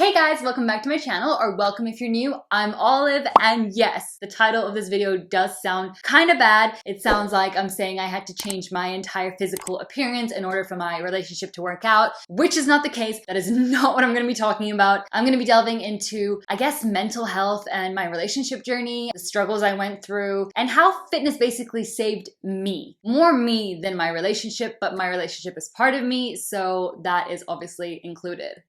Hey guys, welcome back to my channel, or welcome if you're new. I'm Olive, and yes, the title of this video does sound kind of bad. It sounds like I'm saying I had to change my entire physical appearance in order for my relationship to work out, which is not the case. That is not what I'm going to be talking about. I'm going to be delving into, I guess, mental health and my relationship journey, the struggles I went through, and how fitness basically saved me. More me than my relationship, but my relationship is part of me, so that is obviously included.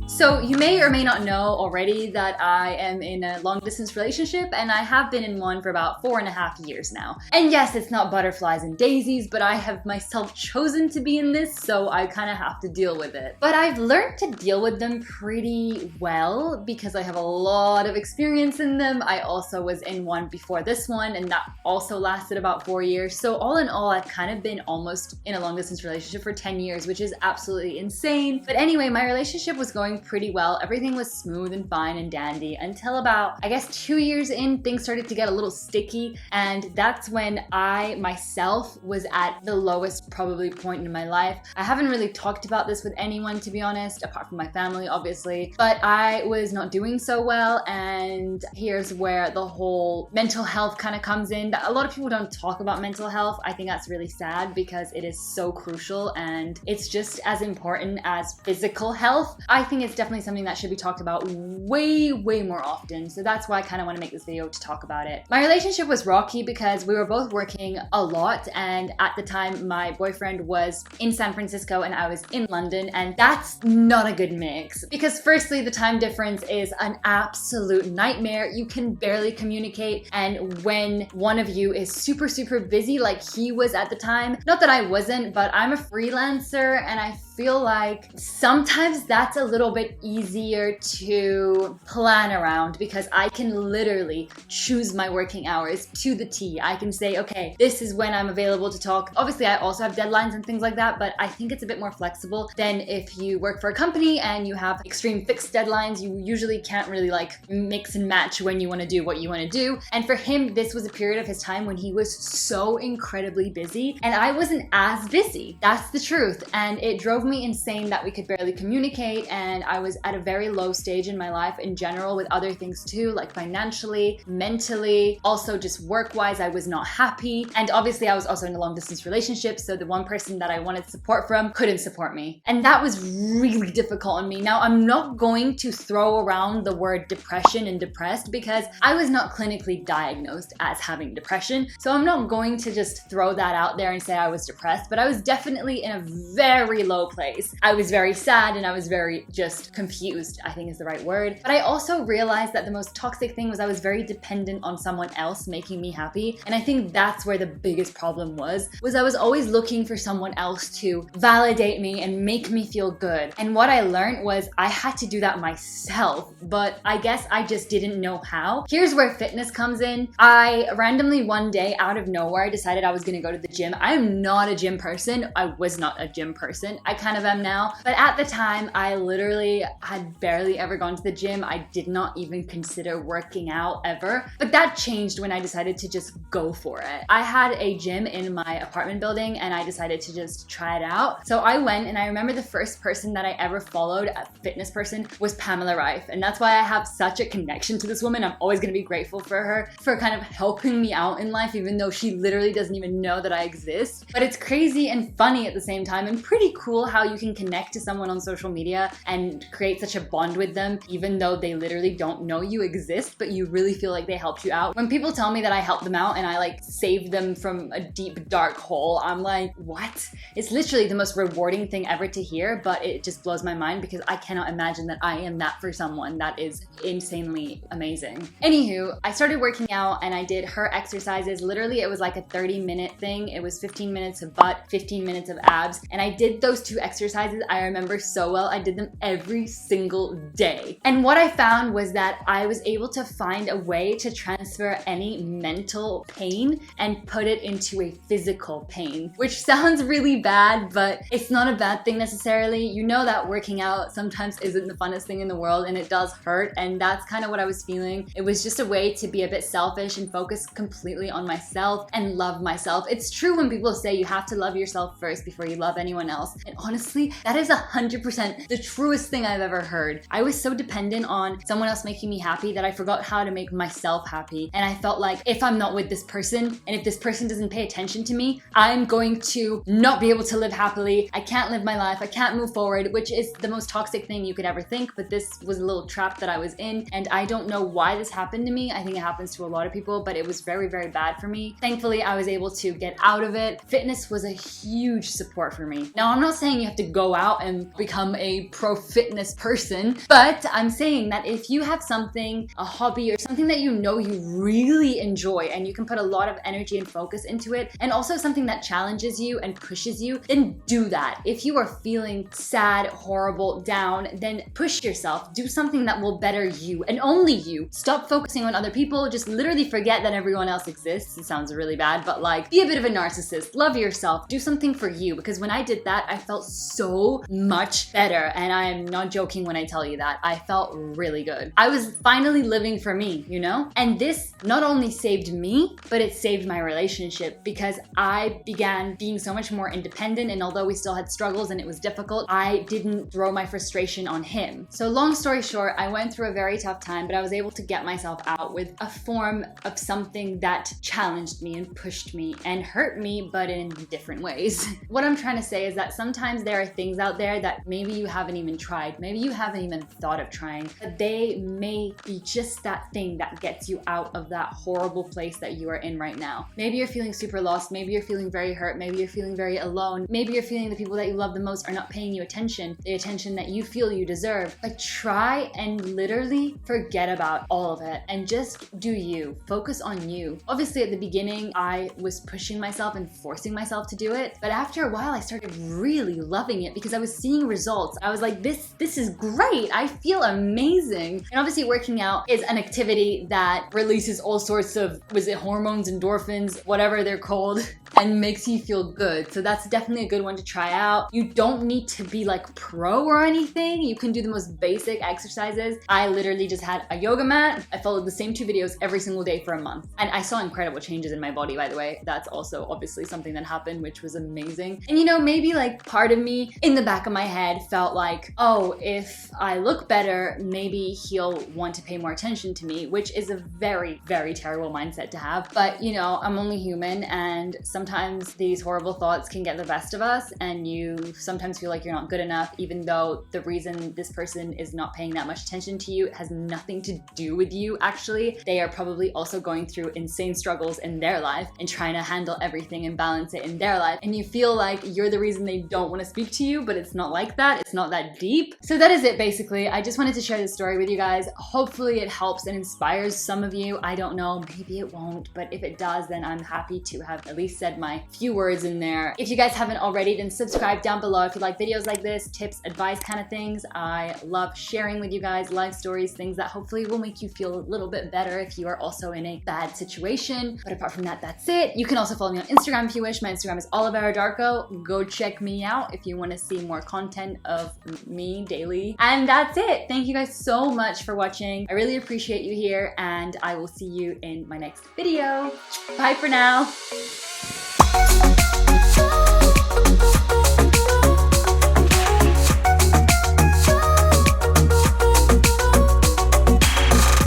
So you may or may not know already that I am in a long distance relationship, and I have been in one for about 4.5 years now. And yes, it's not butterflies and daisies, but I have myself chosen to be in this, so I kind of have to deal with it. But I've learned to deal with them pretty well because I have a lot of experience in them. I also was in one before this one, and that also lasted about 4 years. So all in all, I've kind of been almost in a long distance relationship for 10 years, which is absolutely insane. But anyway, my relationship was going pretty well. Everything was smooth and fine and dandy until about, I guess, 2 years in, things started to get a little sticky. And that's when I myself was at the lowest probably point in my life. I haven't really talked about this with anyone, to be honest, apart from my family, obviously, but I was not doing so well. And here's where the whole mental health kind of comes in. A lot of people don't talk about mental health. I think that's really sad because it is so crucial and it's just as important as physical health. I think it's definitely something that should be talked about way more often. So that's why I kind of want to make this video to talk about it. My relationship was rocky because we were both working a lot, and at the time my boyfriend was in San Francisco and I was in London, and that's not a good mix because firstly, the time difference is an absolute nightmare. You can barely communicate, and when one of you is super busy like he was at the time, not that I wasn't, but I'm a freelancer and I feel like sometimes that's a little bit easier to plan around because I can literally choose my working hours to the T. I can say, okay, this is when I'm available to talk. Obviously, I also have deadlines and things like that, but I think it's a bit more flexible than if you work for a company and you have extreme fixed deadlines. You usually can't really like mix and match when you want to do what you want to do. And for him, this was a period of his time when he was so incredibly busy and I wasn't as busy. That's the truth. And it drove me insane that we could barely communicate, and I was at a very low stage in my life in general with other things too, like financially, mentally, also just work-wise. I was not happy, and obviously I was also in a long distance relationship, so the one person that I wanted support from couldn't support me, and that was really difficult on me. Now, I'm not going to throw around the word depression and depressed because I was not clinically diagnosed as having depression, so I'm not going to just throw that out there and say I was depressed, but I was definitely in a very low place. I was very sad and I was very just confused, I think is the right word. But I also realized that the most toxic thing was I was very dependent on someone else making me happy. And I think that's where the biggest problem was I was always looking for someone else to validate me and make me feel good. And what I learned was I had to do that myself, but I guess I just didn't know how. Here's where fitness comes in. I randomly one day out of nowhere decided I was gonna go to the gym. I am not a gym person. I was not a gym person. I kind of am now. But at the time, I literally had barely ever gone to the gym. I did not even consider working out ever. But that changed when I decided to just go for it. I had a gym in my apartment building and I decided to just try it out. So I went, and I remember the first person that I ever followed, a fitness person, was Pamela Reif. And that's why I have such a connection to this woman. I'm always gonna be grateful for her for kind of helping me out in life, even though she literally doesn't even know that I exist. But it's crazy and funny at the same time, and pretty cool how you can connect to someone on social media and create such a bond with them even though they literally don't know you exist, but you really feel like they helped you out. When people tell me that I helped them out and I like saved them from a deep dark hole, I'm like, what? It's literally the most rewarding thing ever to hear, but it just blows my mind because I cannot imagine that I am that for someone. That is insanely amazing. Anywho, I started working out and I did her exercises. Literally, it was like a 30-minute thing. It was 15 minutes of butt, 15 minutes of abs, and I did those two exercises. I remember so well. I did them every single day. And what I found was that I was able to find a way to transfer any mental pain and put it into a physical pain, which sounds really bad, but it's not a bad thing necessarily. You know that working out sometimes isn't the funnest thing in the world and it does hurt, and that's kind of what I was feeling. It was just a way to be a bit selfish and focus completely on myself and love myself. It's true when people say you have to love yourself first before you love anyone else. And honestly, that is 100% the truest thing I've ever heard. I was so dependent on someone else making me happy that I forgot how to make myself happy. And I felt like if I'm not with this person, and if this person doesn't pay attention to me, I'm going to not be able to live happily. I can't live my life. I can't move forward, which is the most toxic thing you could ever think. But this was a little trap that I was in, and I don't know why this happened to me. I think it happens to a lot of people, but it was very, very bad for me. Thankfully, I was able to get out of it. Fitness was a huge support for me. Now, I'm not saying you have to go out and become a pro fitness person, but I'm saying that if you have something, a hobby or something that you know you really enjoy and you can put a lot of energy and focus into it, and also something that challenges you and pushes you, then do that. If you are feeling sad, horrible, down, then push yourself. Do something that will better you and only you. Stop focusing on other people. Just literally forget that everyone else exists. It sounds really bad, but like, be a bit of a narcissist. Love yourself. Do something for you, because when I did that, I felt so much better. And I am not joking when I tell you that. I felt really good. I was finally living for me, you know? And this not only saved me, but it saved my relationship, because I began being so much more independent. And although we still had struggles and it was difficult, I didn't throw my frustration on him. So long story short, I went through a very tough time, but I was able to get myself out with a form of something that challenged me and pushed me and hurt me, but in different ways. What I'm trying to say is that sometimes there are things out there that maybe you haven't even tried, maybe you haven't even thought of trying, but they may be just that thing that gets you out of that horrible place that you are in right now. Maybe you're feeling super lost, maybe you're feeling very hurt, maybe you're feeling very alone, maybe you're feeling the people that you love the most are not paying you attention, the attention that you feel you deserve. But try and literally forget about all of it and just do you. Focus on you. Obviously at the beginning, I was pushing myself and forcing myself to do it, but after a while I started really loving it because I was seeing results. I was like, this is great. I feel amazing. And obviously working out is an activity that releases all sorts of, was it hormones, endorphins, whatever they're called, and makes you feel good. So that's definitely a good one to try out. You don't need to be like pro or anything. You can do the most basic exercises. I literally just had a yoga mat. I followed the same 2 videos every single day for a month. And I saw incredible changes in my body, by the way. That's also obviously something that happened, which was amazing. And you know, maybe like part of me in the back of my head felt like, oh, if I look better, maybe he'll want to pay more attention to me, which is a very, very terrible mindset to have. But you know, I'm only human, and sometimes these horrible thoughts can get the best of us, and you sometimes feel like you're not good enough, even though the reason this person is not paying that much attention to you has nothing to do with you. Actually, they are probably also going through insane struggles in their life and trying to handle everything and balance it in their life. And you feel like you're the reason they don't want to speak to you, but it's not like that. It's not that deep. So that is it basically. I just wanted to share this story with you guys. Hopefully it helps and inspires some of you. I don't know, maybe it won't, but if it does, then I'm happy to have at least said my few words in there. If you guys haven't already, then subscribe down below if you like videos like this, tips, advice kind of things. I love sharing with you guys life stories, things that hopefully will make you feel a little bit better if you are also in a bad situation. But apart from that, that's it. You can also follow me on Instagram if you wish. My Instagram is OliveiraDarko. Go check me out if you want to see more content of me daily. And that's it. Thank you guys so much for watching. I really appreciate you here, and I will see you in my next video. Bye for now.